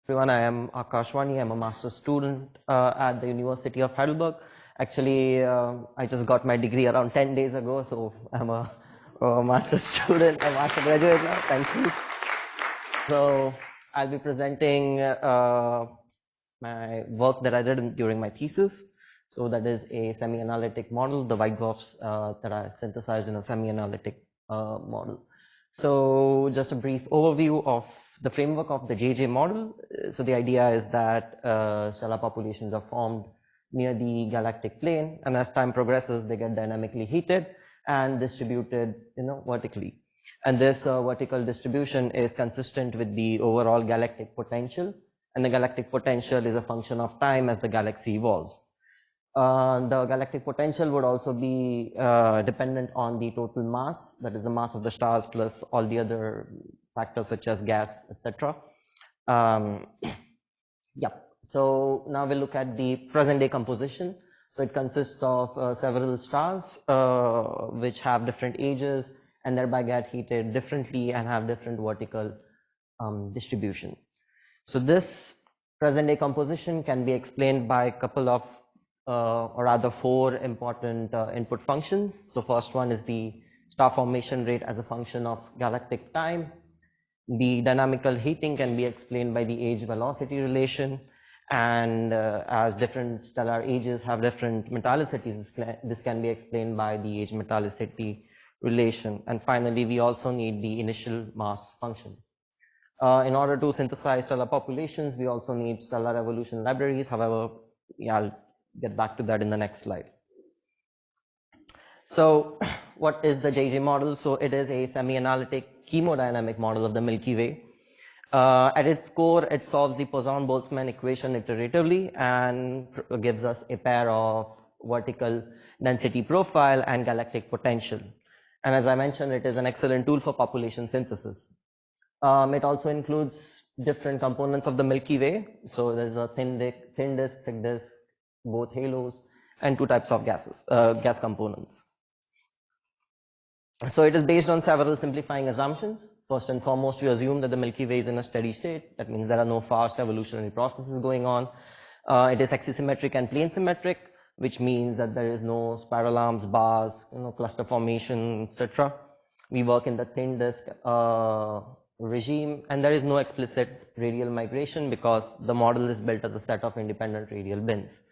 Everyone, I am Akash Vani. I'm a master's student at the University of Heidelberg. Actually, I just got my degree around 10 days ago, so I'm a master's student, a master graduate now. Thank you. So I'll be presenting my work that I did during my thesis. So that is a semi-analytic model, the White Dwarfs that I synthesized in a semi-analytic model. So just a brief overview of the framework of the JJ model. So the idea is that stellar populations are formed near the galactic plane, and as time progresses, they get dynamically heated and distributed, vertically. And this vertical distribution is consistent with the overall galactic potential, and the galactic potential is a function of time as the galaxy evolves. The galactic potential would also be dependent on the total mass, that is the mass of the stars plus all the other factors such as gas, etc. So now we'll look at the present day composition. So it consists of several stars which have different ages and thereby get heated differently and have different vertical distribution. So this present day composition can be explained by a couple of or rather four important input functions. So first one is the star formation rate as a function of galactic time. The dynamical heating can be explained by the age velocity relation, and as different stellar ages have different metallicities, this can be explained by the age metallicity relation. And finally, we also need the initial mass function. In order to synthesize stellar populations, we also need stellar evolution libraries. However, I'll get back to that in the next slide. So what is the JJ model? So it is a semi-analytic chemodynamic model of the Milky Way. At its core, it solves the Poisson-Boltzmann equation iteratively and gives us a pair of vertical density profile and galactic potential. And as I mentioned, it is an excellent tool for population synthesis. It also includes different components of the Milky Way. So there's a thin disk, thick disk, both halos, and two types of gases, gas components. So it is based on several simplifying assumptions. First and foremost, we assume that the Milky Way is in a steady state. That means there are no fast evolutionary processes going on. It is axisymmetric and plane symmetric, which means that there is no spiral arms, bars, cluster formation, etc. We work in the thin disk regime, and there is no explicit radial migration because the model is built as a set of independent radial bins.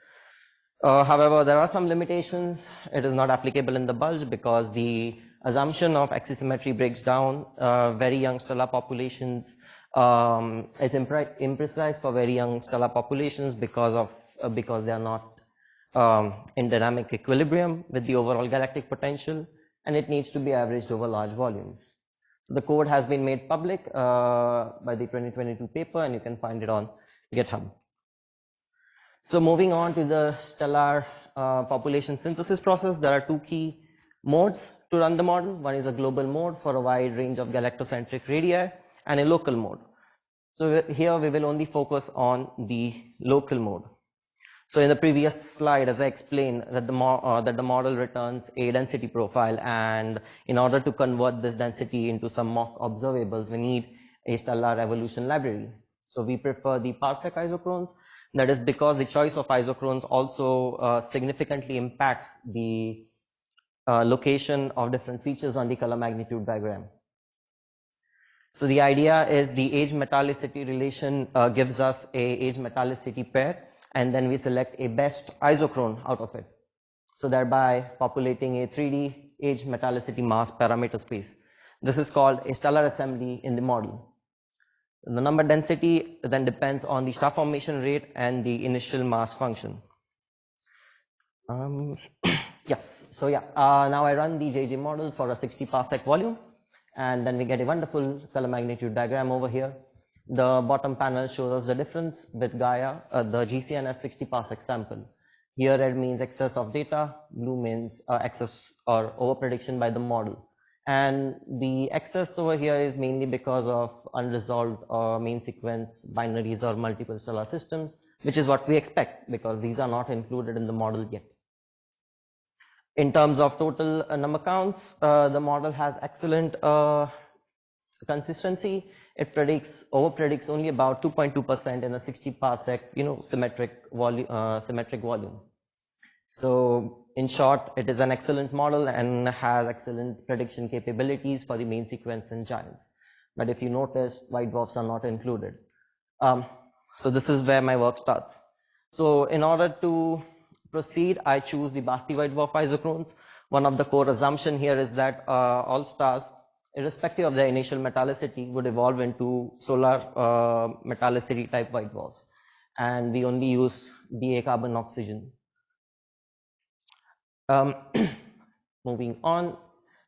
However, there are some limitations. It is not applicable in the bulge because the assumption of axisymmetry breaks down very young stellar populations. It's imprecise for very young stellar populations because they are not in dynamic equilibrium with the overall galactic potential, and it needs to be averaged over large volumes. So the code has been made public by the 2022 paper, and you can find it on GitHub. So moving on to the stellar population synthesis process, there are two key modes to run the model. One is a global mode for a wide range of galactocentric radii, and a local mode. So here we will only focus on the local mode. So in the previous slide, as I explained, that the model returns a density profile, and in order to convert this density into some mock observables, we need a stellar evolution library. So we prefer the parsec isochrones. That is because the choice of isochrones also significantly impacts the location of different features on the color magnitude diagram. So the idea is the age metallicity relation gives us a age metallicity pair, and then we select a best isochrone out of it. So thereby populating a 3D age metallicity mass parameter space. This is called a stellar assembly in the model. The number density then depends on the star formation rate and the initial mass function. Yes, so now I run the JJ model for a 60 parsec volume, and then we get a wonderful color magnitude diagram over here. The bottom panel shows us the difference with Gaia, the GCNS 60 parsec sample. Here red means excess of data, blue means excess or over prediction by the model. And the excess over here is mainly because of unresolved main sequence binaries or multiple stellar systems, which is what we expect because these are not included in the model yet. In terms of total number counts, the model has excellent consistency, it over-predicts only about 2.2% in a 60 parsec, symmetric volume. So in short, it is an excellent model and has excellent prediction capabilities for the main sequence and giants. But if you notice, white dwarfs are not included. So this is where my work starts. So in order to proceed, I choose the Basti white dwarf isochrones. One of the core assumptions here is that all stars, irrespective of their initial metallicity, would evolve into solar metallicity type white dwarfs. And we only use Da carbon oxygen. Moving on,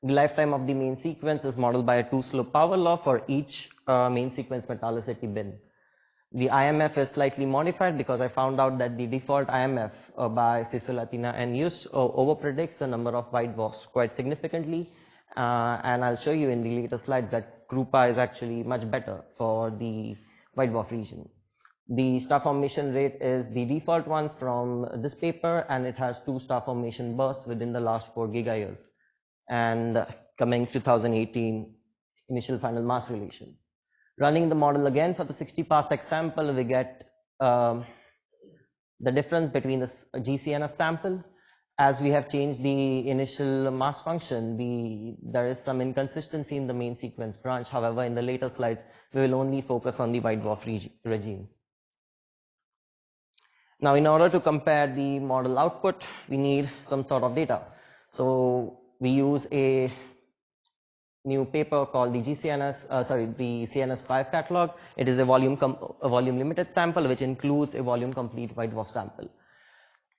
the lifetime of the main sequence is modeled by a two-slope power law for each main sequence metallicity bin. The IMF is slightly modified because I found out that the default IMF by Sisulatina and Yus overpredicts the number of white dwarfs quite significantly. And I'll show you in the later slides that Krupa is actually much better for the white dwarf region. The star formation rate is the default one from this paper, and it has 2 star formation bursts within the last 4 gigayears. And coming 2018 initial final mass relation. Running the model again for the 60 parsec sample, we get the difference between the GCNS sample. As we have changed the initial mass function, there is some inconsistency in the main sequence branch. However, in the later slides, we will only focus on the white dwarf regime. Now, in order to compare the model output, we need some sort of data. So we use a new paper called the the CNS5 catalog. It is a volume limited sample, which includes a volume complete white dwarf sample.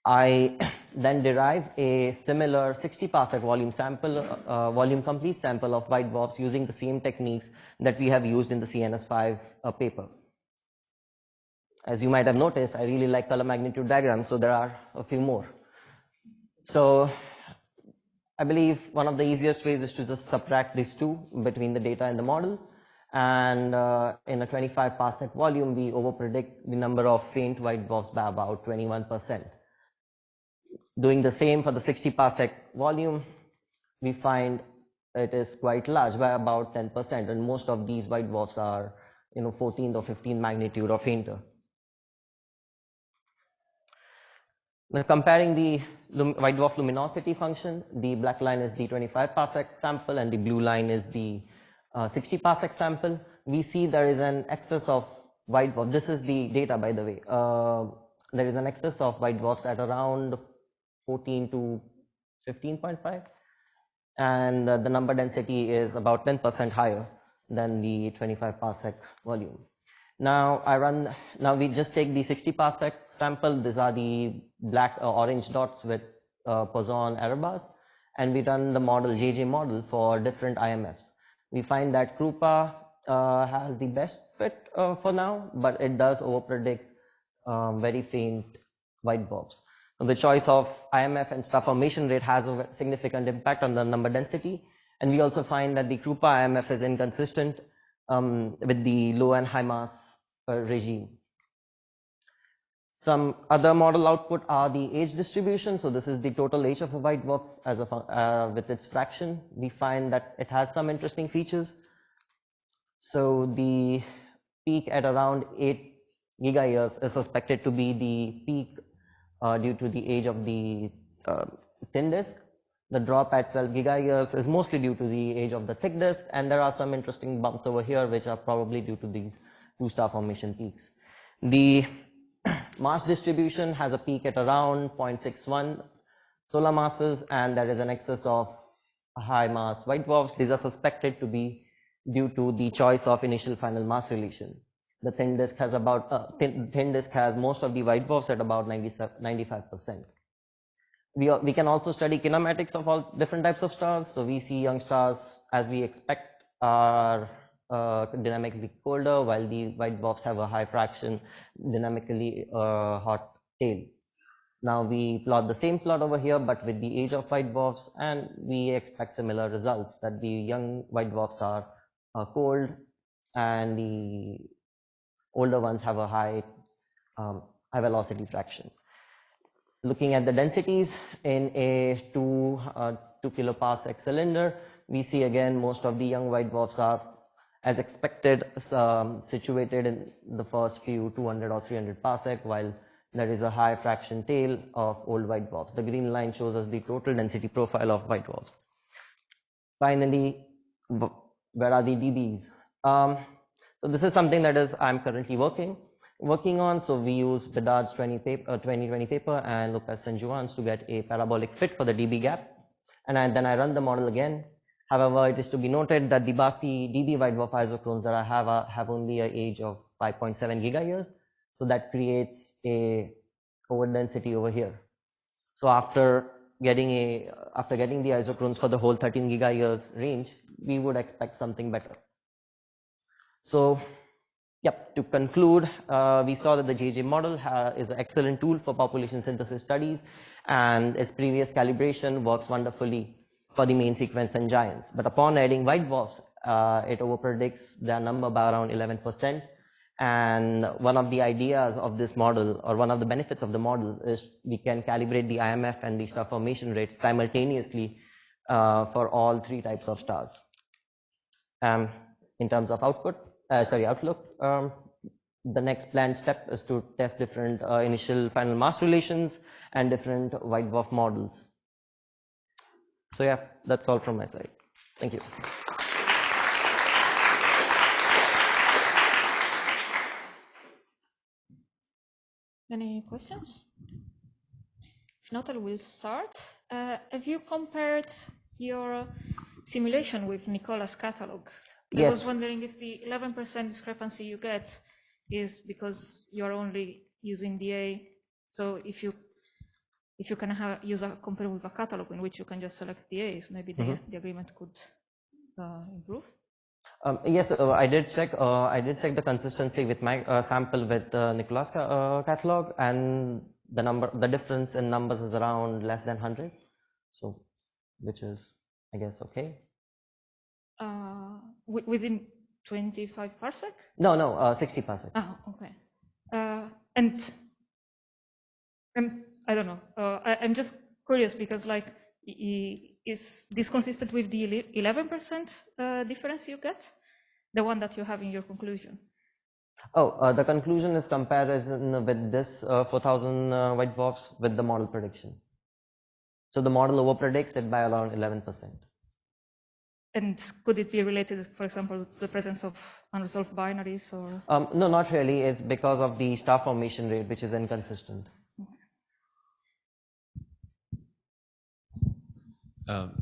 I then derive a similar 60 parsec volume complete sample of white dwarfs using the same techniques that we have used in the CNS5 paper. As you might have noticed, I really like color magnitude diagrams, so there are a few more. So I believe one of the easiest ways is to just subtract these two between the data and the model. And in a 25 parsec volume, we overpredict the number of faint white dwarfs by about 21%. Doing the same for the 60 parsec volume, we find it is quite large by about 10%. And most of these white dwarfs are 14th or 15th magnitude or fainter. Now, comparing the white dwarf luminosity function, the black line is the 25 parsec sample and the blue line is the 60 parsec sample. We see there is an excess of white dwarfs. This is the data, by the way. There is an excess of white dwarfs at around 14 to 15.5. And the number density is about 10% higher than the 25 parsec volume. Now we just take the 60 parsec sample. These are the black or orange dots with Poisson error bars, and we run the model, JJ model, for different IMFs. We find that Krupa has the best fit for now, but it does overpredict very faint white dwarfs. The choice of IMF and star formation rate has a significant impact on the number density, and we also find that the Krupa IMF is inconsistent with the low and high mass regime. Some other model output are the age distribution. So this is the total age of a white dwarf as with its fraction. We find that it has some interesting features. So the peak at around 8 gigayears is suspected to be the peak due to the age of the thin disk. The drop at 12 gigayears is mostly due to the age of the thick disk, and there are some interesting bumps over here which are probably due to these 2-star formation peaks. The mass distribution has a peak at around 0.61 solar masses, and there is an excess of high mass white dwarfs. These are suspected to be due to the choice of initial final mass relation. The thin disk has most of the white dwarfs at about 95%. We can also study kinematics of all different types of stars. So we see young stars, as we expect, are dynamically colder, while the white dwarfs have a high fraction, dynamically hot tail. Now we plot the same plot over here, but with the age of white dwarfs, and we expect similar results, that the young white dwarfs are cold, and the older ones have a high velocity fraction. Looking at the densities in a 2 kiloparsec cylinder, we see again most of the young white dwarfs are as expected, situated in the first few 200 or 300 parsec, while there is a high fraction tail of old white dwarfs. The green line shows us the total density profile of white dwarfs. Finally, where are the DBs? So this is something that I'm currently working on. So we use Bedard's 2020 paper and Lopez and Juan's to get a parabolic fit for the DB gap. And then I run the model again. However, it is to be noted that the Basti DB white dwarf isochrones that I have only an age of 5.7 gigayears. So that creates a overdensity over here. So after getting the isochrones for the whole 13 gigayears range, we would expect something better. So, yep, to conclude, we saw that the JJ model is an excellent tool for population synthesis studies, and its previous calibration works wonderfully for the main sequence and giants. But upon adding white dwarfs, it overpredicts their number by around 11%. And one of the ideas of this model, or one of the benefits of the model, is we can calibrate the IMF and the star formation rates simultaneously for all three types of stars. In terms of outlook, the next planned step is to test different initial final mass relations and different white dwarf models. So yeah, that's all from my side. Thank you. Any questions? If not, I will start. Have you compared your simulation with Nicola's catalog? Yes. I was wondering if the 11% discrepancy you get is because you're only using DA. So if you can use a compare with a catalog in which you can just select DAs, maybe the agreement could improve. Yes, I did check. The consistency with my sample with Nicola's catalog, and the difference in numbers is around less than 100. So, which is, I guess, okay. Within 25 parsec? No, 60 parsec. Oh, okay. And I don't know. I'm just curious because, like, is this consistent with the 11% difference you get, the one that you have in your conclusion? Oh, the conclusion is comparison with this 4,000 white dwarfs with the model prediction. So the model overpredicts it by around 11%. And could it be related, for example, to the presence of unresolved binaries, or? No, not really. It's because of the star formation rate, which is inconsistent.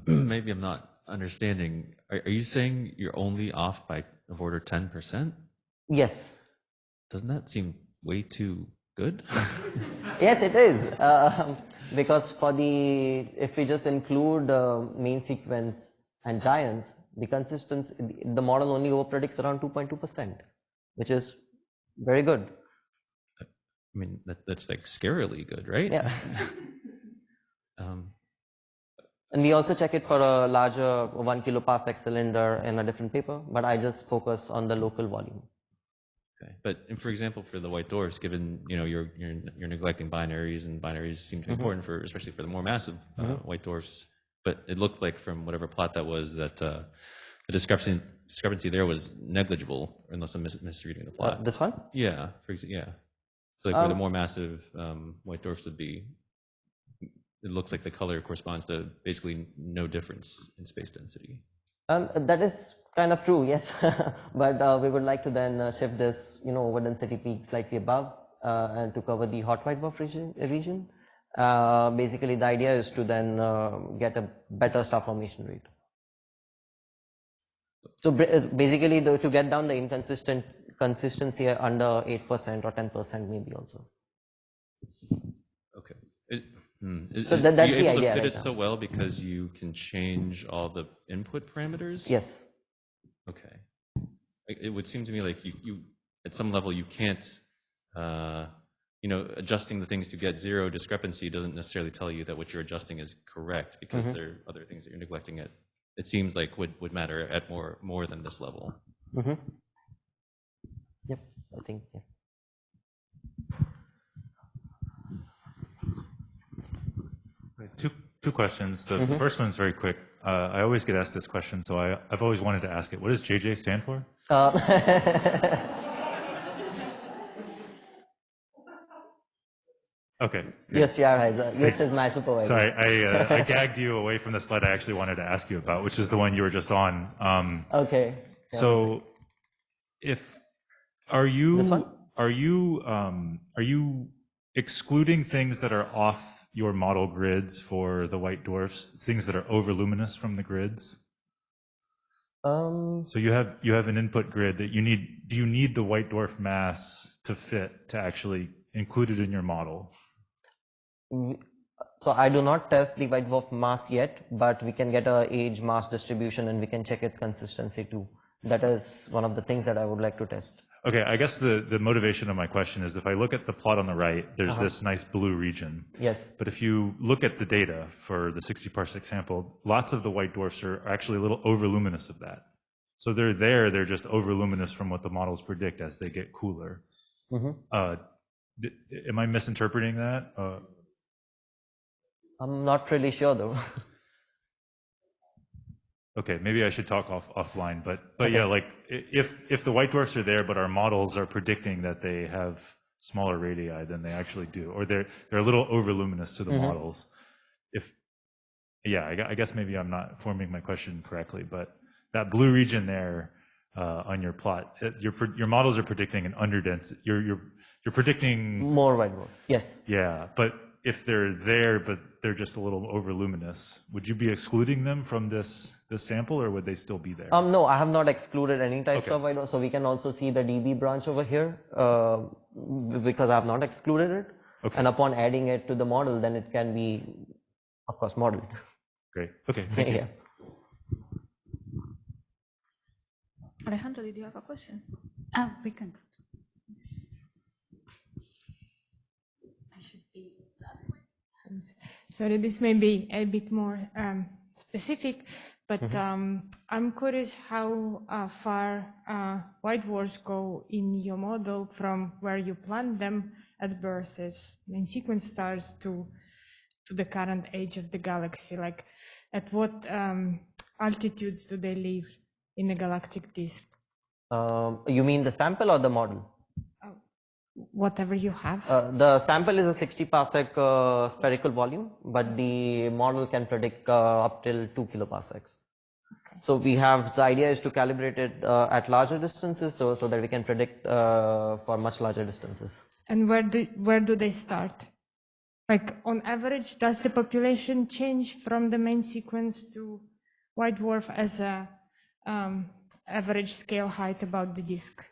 Maybe I'm not understanding. Are you saying you're only off by of order 10%? Yes. Doesn't that seem way too good? Yes, it is. Because if we just include main sequence and giants, the consistency, the model only overpredicts around 2.2%, which is very good. I mean, that's like scarily good, right? Yeah. And we also check it for a larger 1 kiloparsec cylinder in a different paper, but I just focus on the local volume. Okay, but for example, for the white dwarfs, given you're neglecting binaries, and binaries seem to be important for, especially for the more massive white dwarfs. But it looked like from whatever plot that was that the discrepancy there was negligible, unless I'm misreading the plot. This one? Yeah, yeah. So like where the more massive white dwarfs would be, it looks like the color corresponds to basically no difference in space density. That is kind of true, yes. But we would like to then shift this, over density peak slightly above and to cover the hot white dwarf region. Basically, the idea is to then get a better star formation rate. So basically, to get down the consistency under 8% or 10% maybe also. Okay. So that's are you the able idea to fit right it so well because you can change all the input parameters? Yes. Okay. It would seem to me like you at some level you can't, adjusting the things to get zero discrepancy doesn't necessarily tell you that what you're adjusting is correct, because there are other things that you're neglecting. It seems like would matter at more than this level. Yep, I think, yeah. Two questions. The first one is very quick. I always get asked this question, so I've always wanted to ask it. What does JJ stand for? Okay. Just-Jahreiss. Just is my supervisor. Sorry, I gagged you away from the slide I actually wanted to ask you about, which is the one you were just on. Okay. So, are This one? you excluding things that are off your model grids for the white dwarfs, things that are overluminous from the grids? So you have an input grid that you need. Do you need the white dwarf mass to fit to actually include it in your model? So I do not test the white dwarf mass yet, but we can get a age mass distribution and we can check its consistency too. That is one of the things that I would like to test. Okay, I guess the motivation of my question is if I look at the plot on the right, there's this nice blue region. Yes. But if you look at the data for the 60 parsec sample, lots of the white dwarfs are actually a little overluminous of that. So they're just overluminous from what the models predict as they get cooler. Am I misinterpreting that? I'm not really sure though. Okay, maybe I should talk offline, but Okay. yeah, like if the white dwarfs are there, but our models are predicting that they have smaller radii than they actually do, or they're a little overluminous to the models. I guess maybe I'm not forming my question correctly, but that blue region there on your plot, your models are predicting an underdensity. You're predicting More white dwarfs. Yes. Yeah, but if they're there, but they're just a little overluminous, would you be excluding them from this sample, or would they still be there? No, I have not excluded any types Okay. of white dwarfs. So we can also see the DB branch over here because I have not excluded it. Okay. And upon adding it to the model, then it can be, of course, modeled. Great. Okay. Thank you. Yeah. Alejandro, did you have a question? Oh, we can. I should be that way. Sorry, this may be a bit more specific, but I'm curious how far white dwarfs go in your model from where you plant them at birth as main sequence stars to the current age of the galaxy. Like, at what altitudes do they live in the galactic disk? You mean the sample or the model? Whatever you have. The sample is a 60 parsec spherical volume, but the model can predict up till 2 kiloparsecs. Okay. So we have, the idea is to calibrate it at larger distances so that we can predict for much larger distances. And where do they start? Like, on average, does the population change from the main sequence to white dwarf as a average scale height about the disk?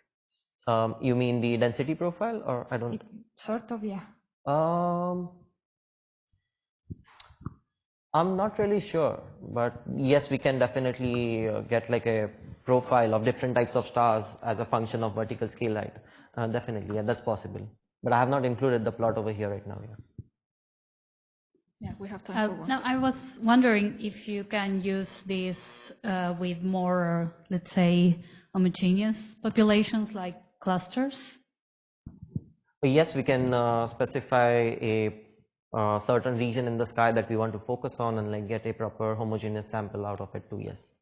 You mean the density profile, or I don't? Sort of, yeah. I'm not really sure, but yes, we can definitely get like a profile of different types of stars as a function of vertical scale height. Definitely, yeah, that's possible. But I have not included the plot over here right now. Yeah. Yeah, we have time for one. Now, I was wondering if you can use this with more, let's say, homogeneous populations like clusters. But yes, we can specify a certain region in the sky that we want to focus on and like get a proper homogeneous sample out of it too. Yes.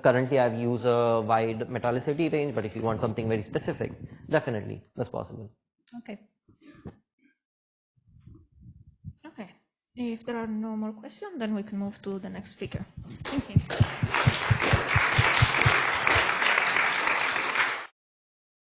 Currently, I've used a wide metallicity range, but if you want something very specific, definitely that's possible. Okay. Okay. If there are no more questions, then we can move to the next speaker. Thank you.